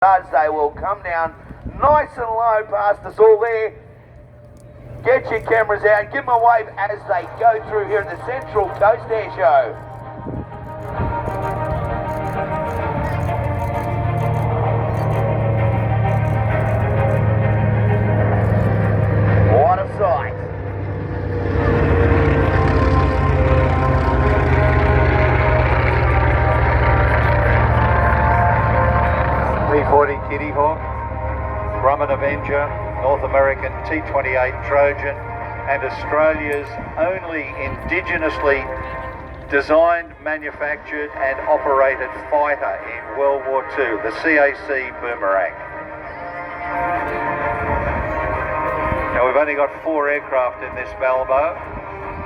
They will come down nice and low past us all there. Get your cameras out, give them a wave as they go through here at the Central Coast Airshow. What a sight. P-40 Kittyhawk, Grumman Avenger, North American T-28 Trojan, and Australia's only indigenously designed, manufactured and operated fighter in World War II, the CAC Boomerang. Now we've only got 4 aircraft in this Balbo,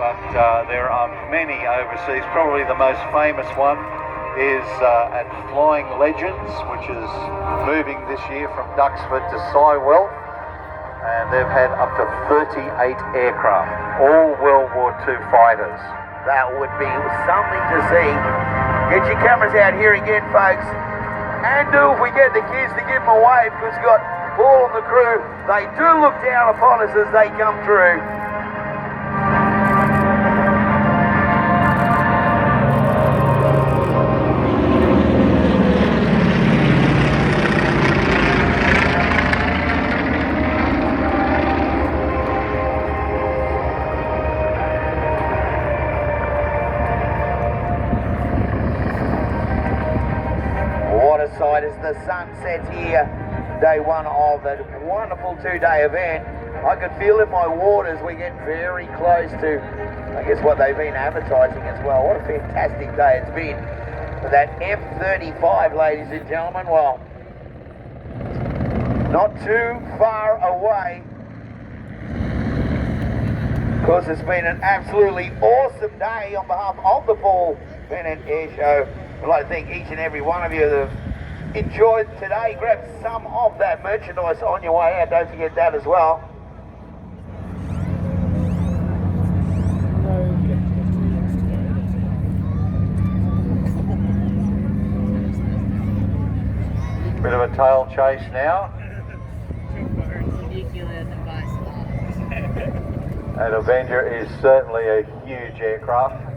but there are many overseas. Probably the most famous one is at Flying Legends, which is moving this year from Duxford to Sywell, and they've had up to 38 aircraft, all World War II fighters. That would be something to see. Get your cameras out here again, folks. And if we get the kids to give them a wave, because we've got Paul and the crew, they do look down upon us as they come through. Side as the sun sets here, day one of that wonderful 2-day event. I can feel in my waters we get very close to, I guess, what they've been advertising as well. What a fantastic day it's been for that F-35, ladies and gentlemen. Well, not too far away, because it's been an absolutely awesome day on behalf of the Paul Bennett Airshow. I'd like to thank each and every one of you that have enjoyed today. Grab some of that merchandise on your way out, don't forget that as well. Bit of a tail chase now. And Avenger is certainly a huge aircraft.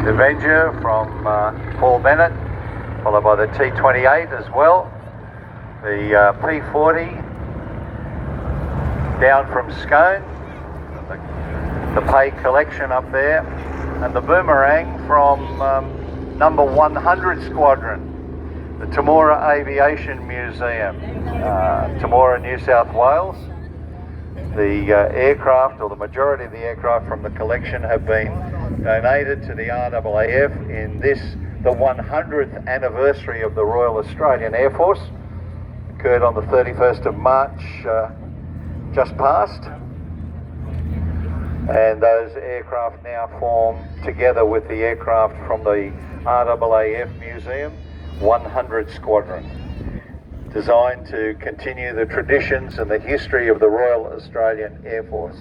Avenger from Paul Bennett, followed by the T-28 as well. The P-40 down from Scone, the Pay collection up there, and the Boomerang from number 100 Squadron, the Temora Aviation Museum, Temora, New South Wales. The aircraft, or the majority of the aircraft from the collection, have been donated to the RAAF in this, the 100th anniversary of the Royal Australian Air Force. Occurred on the 31st of March, just past. And those aircraft now form, together with the aircraft from the RAAF Museum, 100 Squadron, designed to continue the traditions and the history of the Royal Australian Air Force.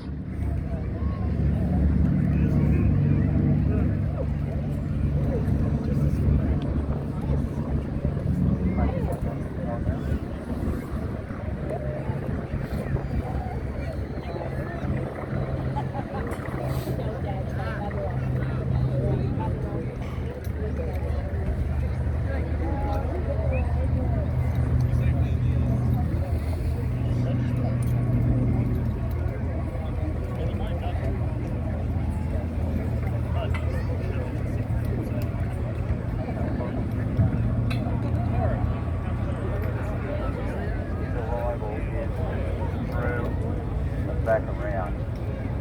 Back around,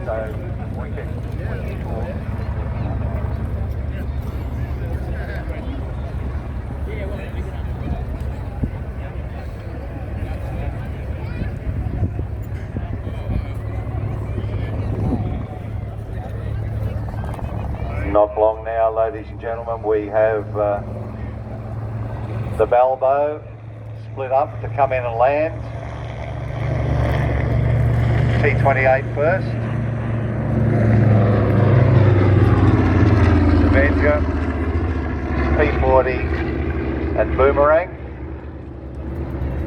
so we can not long now, ladies and gentlemen, we have the Balbo split up to come in and land. T-28 first. Avenger, P-40 and Boomerang.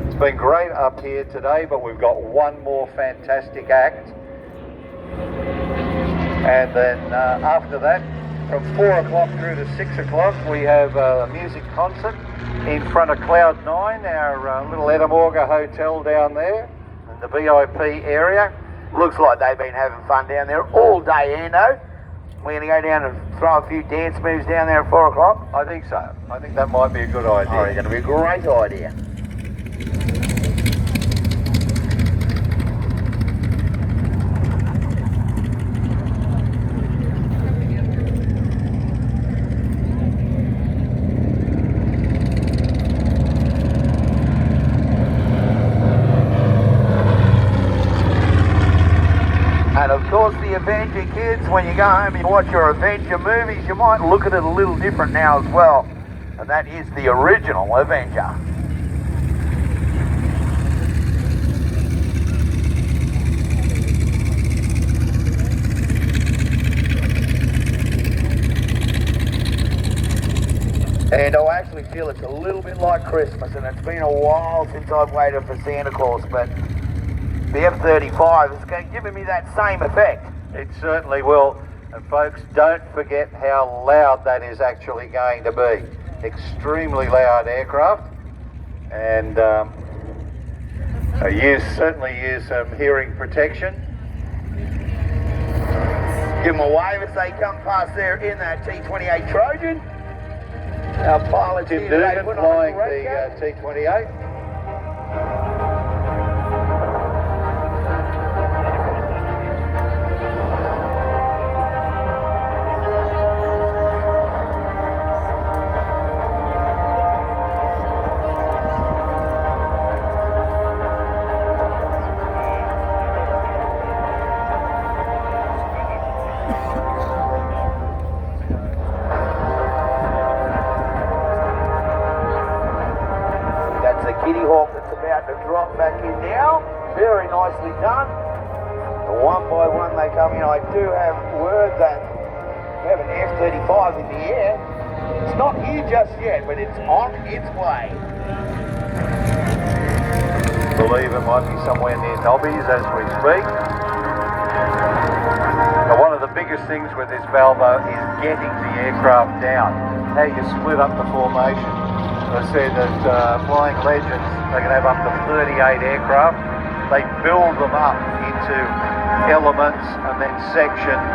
It's been great up here today, but we've got one more fantastic act. And then after that, from 4 o'clock through to 6 o'clock, we have a music concert in front of Cloud 9, our little Edamorga hotel down there in the VIP area. Looks like they've been having fun down there all day, Ando. We're going to go down and throw a few dance moves down there at 4 o'clock. I think so. I think that might be a good idea. Oh, it's going to be a great idea. And of course the Avenger kids, when you go home and you watch your Avenger movies, you might look at it a little different now as well. And that is the original Avenger. And I actually feel it's a little bit like Christmas, and it's been a while since I've waited for Santa Claus, but the F-35 is giving me that same effect. It certainly will. And folks, don't forget how loud that is actually going to be. Extremely loud aircraft. And certainly use some hearing protection. Give them a wave as they come past there in that T-28 Trojan. Our pilots Tim here today Dugan put on flying the the T-28. Kittyhawk that's about to drop back in now. Very nicely done. And one by one they come in. I do have word that we have an F-35 in the air. It's not here just yet, but it's on its way. I believe it might be somewhere near Nobby's as we speak. Now, one of the biggest things with this Balbo is getting the aircraft down. How you split up the formation. I said that Flying Legends, they can have up to 38 aircraft. They build them up into elements and then sections,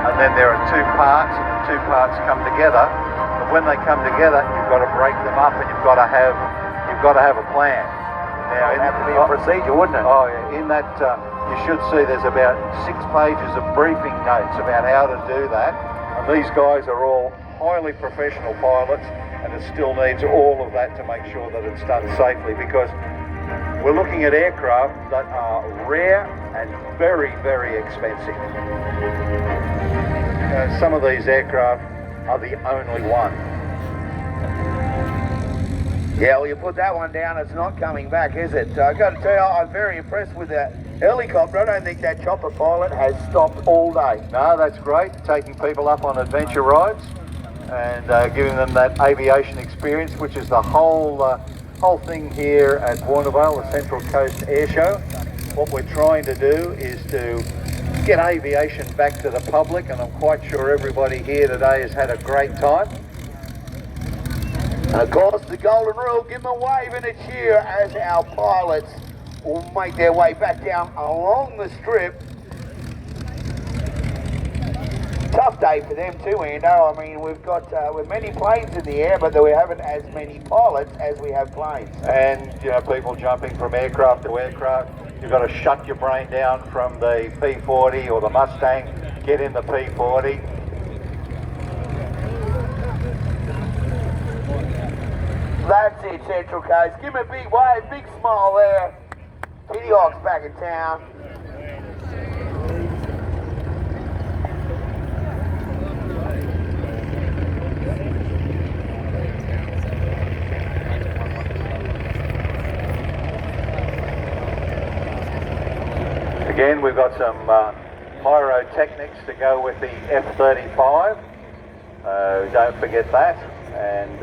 and then there are two parts, and the two parts come together. But when they come together, you've got to break them up, and you've got to have a plan. Now, it'd have to be a procedure, wouldn't it? Oh, yeah. In that, you should see there's about 6 pages of briefing notes about how to do that. And these guys are all highly professional pilots, and it still needs all of that to make sure that it's done safely, because we're looking at aircraft that are rare and very, very expensive. Some of these aircraft are the only one. Yeah, well, you put that one down, it's not coming back, is it? I've got to tell you, I'm very impressed with that helicopter. I don't think that chopper pilot has stopped all day. No, that's great, taking people up on adventure rides and giving them that aviation experience, which is the whole thing here at Warnervale, the Central Coast Airshow. What we're trying to do is to get aviation back to the public, and I'm quite sure everybody here today has had a great time. And of course, the golden rule, give them a wave and a cheer as our pilots will make their way back down along the strip. Tough day for them too, Ando. I mean, we've got with many planes in the air, but we haven't as many pilots as we have planes. And, you know, people jumping from aircraft to aircraft. You've got to shut your brain down from the P-40 or the Mustang, get in the P-40. That's it, Central Coast. Give them a big wave, big smile there. Kittyhawk's back in town. Again, we've got some pyrotechnics to go with the F-35. Don't forget that, and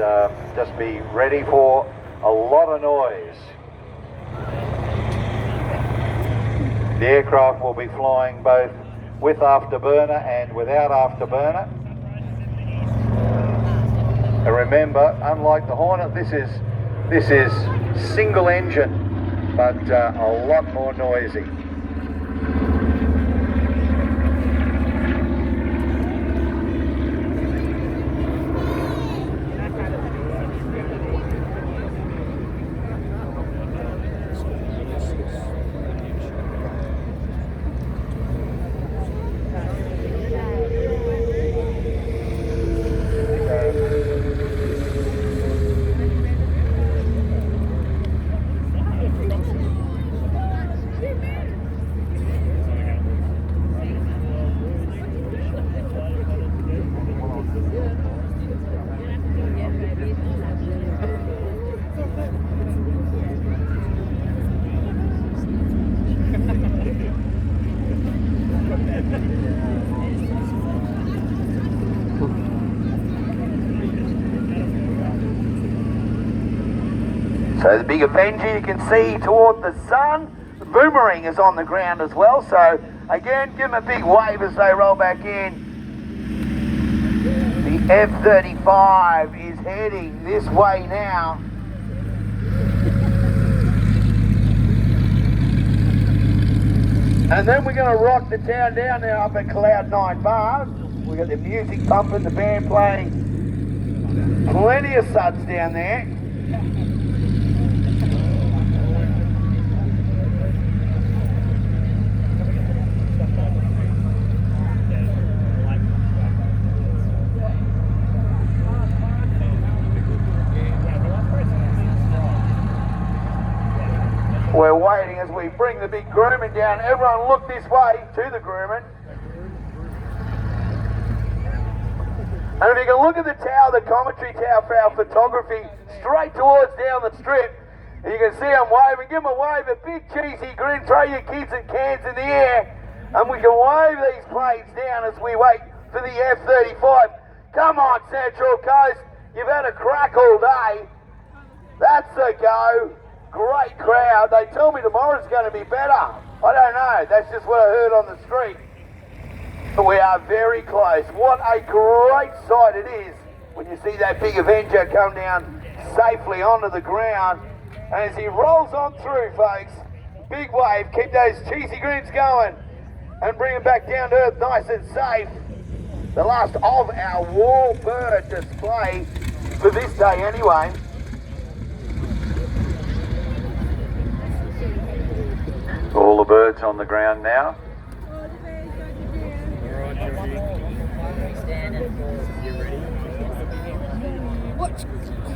just be ready for a lot of noise. The aircraft will be flying both with afterburner and without afterburner. And remember, unlike the Hornet, this is single engine, but a lot more noisy. So the big Avenger you can see toward the sun. The Boomerang is on the ground as well. So again, give them a big wave as they roll back in. The F-35 is heading this way now. And then we're going to rock the town down now up at Cloud 9 Bars. We've got the music pumping, the band playing. Plenty of suds down there. We're waiting as we bring the big Grumman down. Everyone look this way to the Grumman. And if you can look at the tower, the commentary tower for our photography, straight towards down the strip, and you can see them waving. Give them a wave, a big cheesy grin, throw your kids and cans in the air, and we can wave these planes down as we wait for the F-35. Come on, Central Coast, you've had a crack all day. That's the go. Great crowd. They tell me tomorrow's going to be better. I don't know. That's just what I heard on the street. But we are very close. What a great sight it is when you see that big Avenger come down safely onto the ground. And as he rolls on through, folks, big wave. Keep those cheesy grins going and bring him back down to earth nice and safe. The last of our warbird display for this day anyway. All the birds on the ground now.